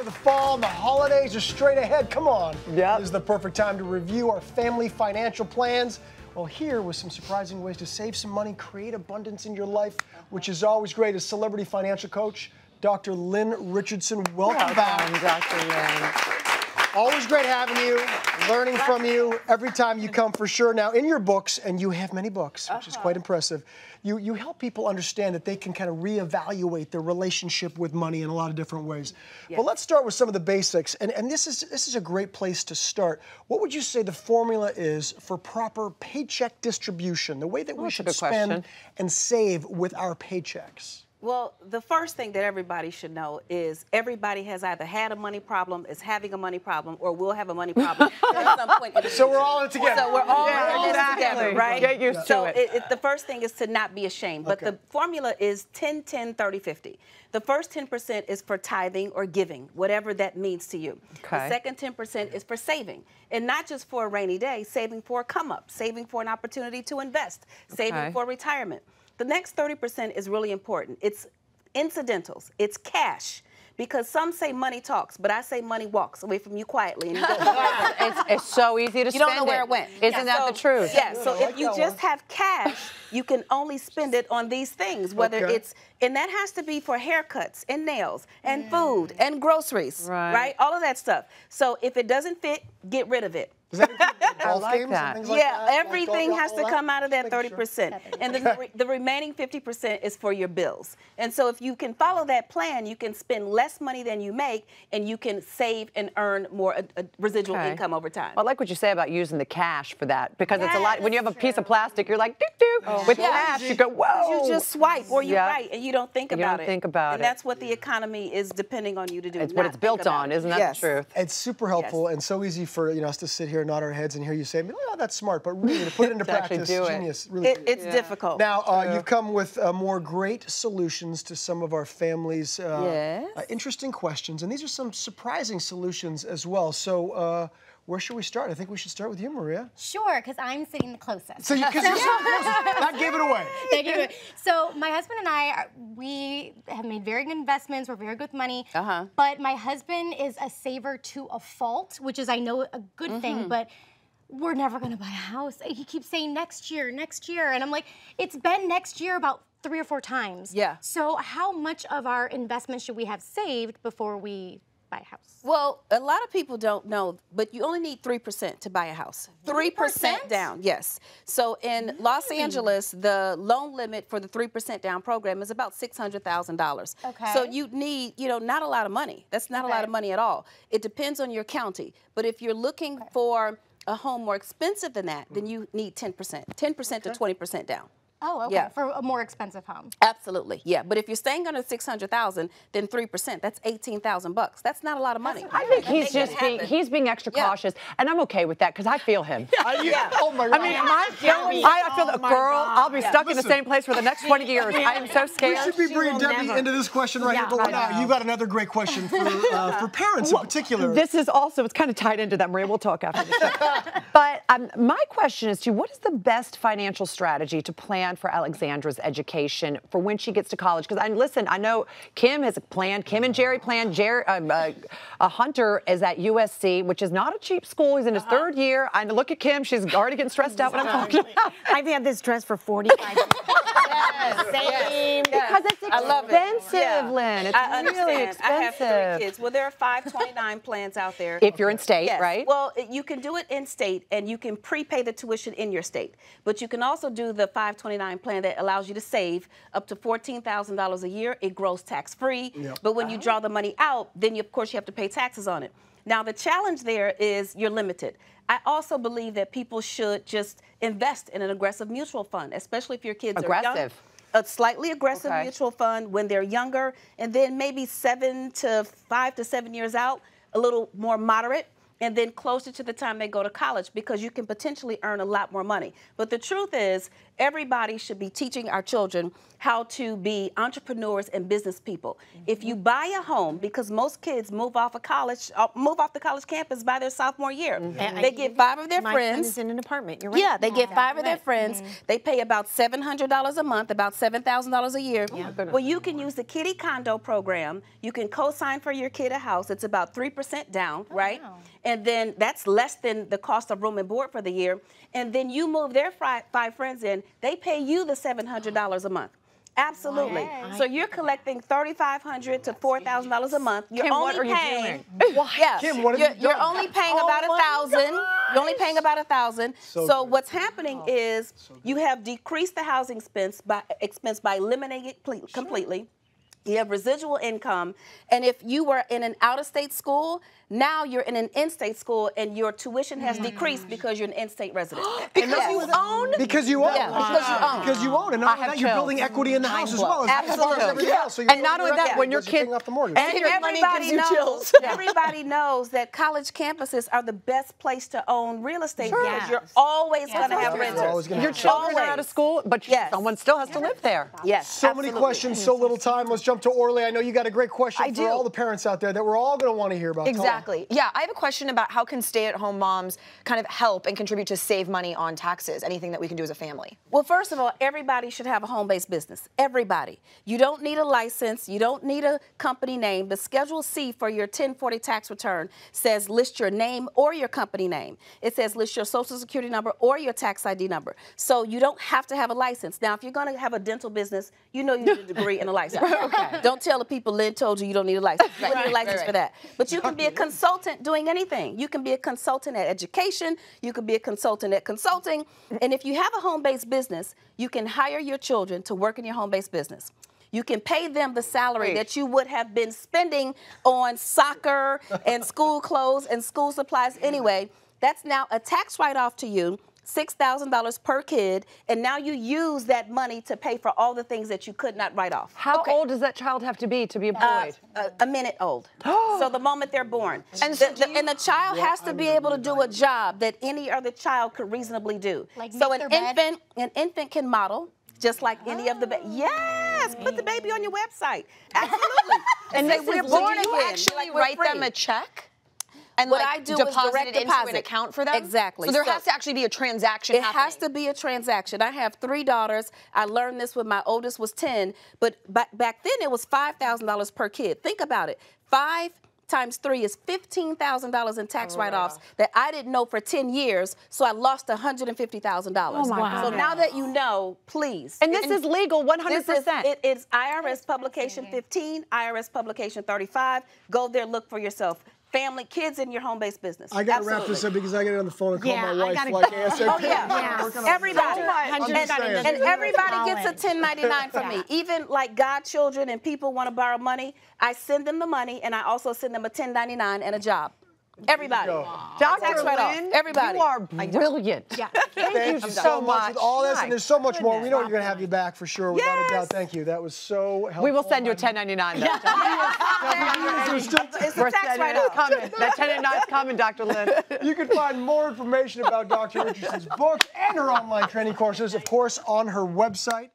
the fall and the holidays are straight ahead. Come on. Yep. This is the perfect time to review our family financial plans. Well, here with some surprising ways to save some money, create abundance in your life, which is always great, is celebrity financial coach, Dr. Lynn Richardson. Welcome back. Dr. Lynn. Always great having you, learning from you every time you come for sure. Now, in your books, and you have many books, which is quite impressive, you help people understand that they can kind of reevaluate their relationship with money in a lot of different ways. Yes. But let's start with some of the basics, and this is a great place to start. What would you say the formula is for proper paycheck distribution, the way that we should spend and save with our paychecks? Well, the first thing that everybody should know is everybody has either had a money problem, is having a money problem, or will have a money problem at some point in the future. So we're all in it together. So we're all in this together, right? Get used to it. The first thing is to not be ashamed. But the formula is 10, 10, 30, 50. The first 10% is for tithing or giving, whatever that means to you. The second 10% is for saving. And not just for a rainy day, saving for a come up, saving for an opportunity to invest, saving for retirement. The next 30% is really important. It's incidentals. It's cash. Because some say money talks, but I say money walks away from you quietly. And you it's so easy to spend. You don't know where it went. Isn't that the truth? Yeah, so if you just have cash, you can only spend it on these things, whether it's, and that has to be for haircuts and nails and food and groceries, right? All of that stuff. So if it doesn't fit, get rid of it. Does that include golf games and things like that? Everything has to come out of that 30%. And the remaining 50% is for your bills. And so if you can follow that plan, you can spend less money than you make, and you can save and earn more residual income over time. Well, I like what you say about using the cash for that, because it's a lot. When you have a piece of plastic, you're like, doo-doo. With cash, you go, whoa. You just swipe, or you write, and you don't think about it. You don't think about it. And that's what the economy is depending on you to do. It's what it's built on, isn't that the truth? It's super helpful and so easy for us to sit here and nod our heads and hear you say, oh, that's smart, but really to put it into practice, genius. Really it's difficult. Now, you've come with more great solutions to some of our families' interesting questions, and these are some surprising solutions as well. So where should we start? I think we should start with you, Maria. Sure, because I'm sitting the closest. So you're sitting closest. That gave it away. That gave it away. So my husband and I, we have made very good investments. We're very good with money. But my husband is a saver to a fault, which is, I know, a good thing, but we're never going to buy a house. He keeps saying next year, and I'm like, it's been next year about 3 or 4 times. So how much of our investment should we have saved before we buy a house? Well, a lot of people don't know, but you only need 3% to buy a house. 3% down, yes. So in Los Angeles, the loan limit for the 3% down program is about $600,000. So you need, not a lot of money. That's not a lot of money at all. It depends on your county. But if you're looking for a home more expensive than that, then you need 10%. 10% to 20% down. Oh, okay. For a more expensive home. Absolutely, yeah. But if you're staying under $600,000, then 3%, that's $18,000. That's not a lot of money. I think he's being extra cautious, and I'm okay with that because I feel him. Oh my God. I mean, I feel the girl. I'll be stuck in the same place for the next 20 years. I am so scared. We should be bringing Debbie into this question right here, but you've got another great question for parents in particular. This is also, it's kind of tied into that, Maria. We'll talk after the show. But my question is to you, what is the best financial strategy to plan for Alexandra's education for when she gets to college? Because I know Kim has planned, Kim and Jerry planned. Hunter is at USC, which is not a cheap school. He's in his 3rd year. I look at Kim, she's already getting stressed out when I'm talking about. I've had this dress for 45 years. Same. Because it's expensive, Lynn. It's really expensive. I have 3 kids. Well, there are 529 plans out there. If you're in state, right? Well, you can do it in state, and you can prepay the tuition in your state. But you can also do the 529 plan that allows you to save up to $14,000 a year. It grows tax-free. But when you draw the money out, then of course you have to pay taxes on it. Now, the challenge there is you're limited. I also believe that people should just invest in an aggressive mutual fund, especially if your kids are young. A slightly aggressive mutual fund when they're younger, and then maybe 5 to 7 years out, a little more moderate. and then closer to the time they go to college, because you can potentially earn a lot more money. But the truth is, everybody should be teaching our children how to be entrepreneurs and business people. If you buy a home, because most kids move off of college, move off the college campus by their sophomore year. They get 5 of their My friends. friend is in an apartment. You're right. Yeah, they get 5 of their friends. They pay about $700 a month, about $7,000 a year. Well, you can use the kiddie condo program. You can co-sign for your kid a house. It's about 3% down, right? Wow. And then that's less than the cost of room and board for the year. And then you move their 5 friends in. They pay you the $700 a month. Absolutely. Wow. So you're collecting $3,500 to $4,000 a month. You're Kim, only what are you paying. doing? Yes. Kim, what have you You're done? only paying about $1,000. You're only paying about $1,000. So good. what's happening is you have decreased the housing expense by eliminating it completely. You have residual income, and if you were in an out-of-state school, now you're in an in-state school, and your tuition has decreased because you're an in-state resident. Because you own? Because you own. Yeah, because you own. Because you own. And not only that, you're chills. building equity in the house as well as Absolutely. everything else. So And not only that, when your kid kid off the mortgage. and your money gives you chills. Everybody knows that college campuses are the best place to own real estate because Yes. you're always going to have You're renters. always gonna Your have children are out of school, but Yes. someone still has to live there. Yes, So many questions, so little time. Let's jump to Orly. I know you got a great question I for do. all the parents out there that we're all going to want to hear about. Tell 'em. Exactly. Yeah, I have a question about how can stay-at-home moms kind of help and contribute to save money on taxes? Anything that we can do as a family? Well, first of all, everybody should have a home-based business. Everybody. You don't need a license. You don't need a company name. The Schedule C for your 1040 tax return says list your name or your company name. It says list your social security number or your tax ID number. So you don't have to have a license. Now, if you're going to have a dental business, you know you need a degree and a license. Don't tell the people Lynn told you don't need a license. You don't need a license for that. But you can be a consultant doing anything. You can be a consultant at education. You can be a consultant at consulting. And if you have a home-based business, you can hire your children to work in your home-based business. You can pay them the salary that you would have been spending on soccer and school clothes and school supplies anyway. That's now a tax write-off to you. $6,000 per kid, and now you use that money to pay for all the things that you could not write off. How old does that child have to be employed? A minute old. So the moment they're born. And the child has to be able to do a job that any other child could reasonably do. Like so make an their bed? infant can model just like any of the yes, put the baby on your website. Absolutely. And say this we're is, born do you again. actually Like, we're write them free. a check? And What like, I do is deposit direct it into deposit. an account for them? Exactly. So there So has to actually be a transaction It happening. has to be a transaction. I have 3 daughters. I learned this when my oldest was 10, but back then it was $5,000 per kid. Think about it. 5 times 3 is $15,000 in tax write-offs that I didn't know for 10 years, so I lost $150,000. Oh, my So God. now that you know, please. And this is legal 100%. It is IRS Publication 15, IRS Publication 35. Go there, look for yourself. Family, kids in your home-based business. I got to wrap this up because I got to get on the phone and call Yeah, my I wife gotta like go. ASAP. Oh, yeah. Everybody. And everybody gets a 1099 from me. Even like godchildren and people want to borrow money, I send them the money and I also send them a 1099 and a job. Everybody. Dr. Tax write-off. Lynn, Everybody. you are brilliant. Yeah. Thank you so much with all this, and there's so much more. We know goodness. you're going to have you back for sure, without a doubt. Thank you. That was so helpful. We will send you a 1099 though. It's a tax write-off. Coming. That 1099 is coming, Dr. Lynn. You can find more information about Dr. Richardson's books and her online training courses, of course, on her website.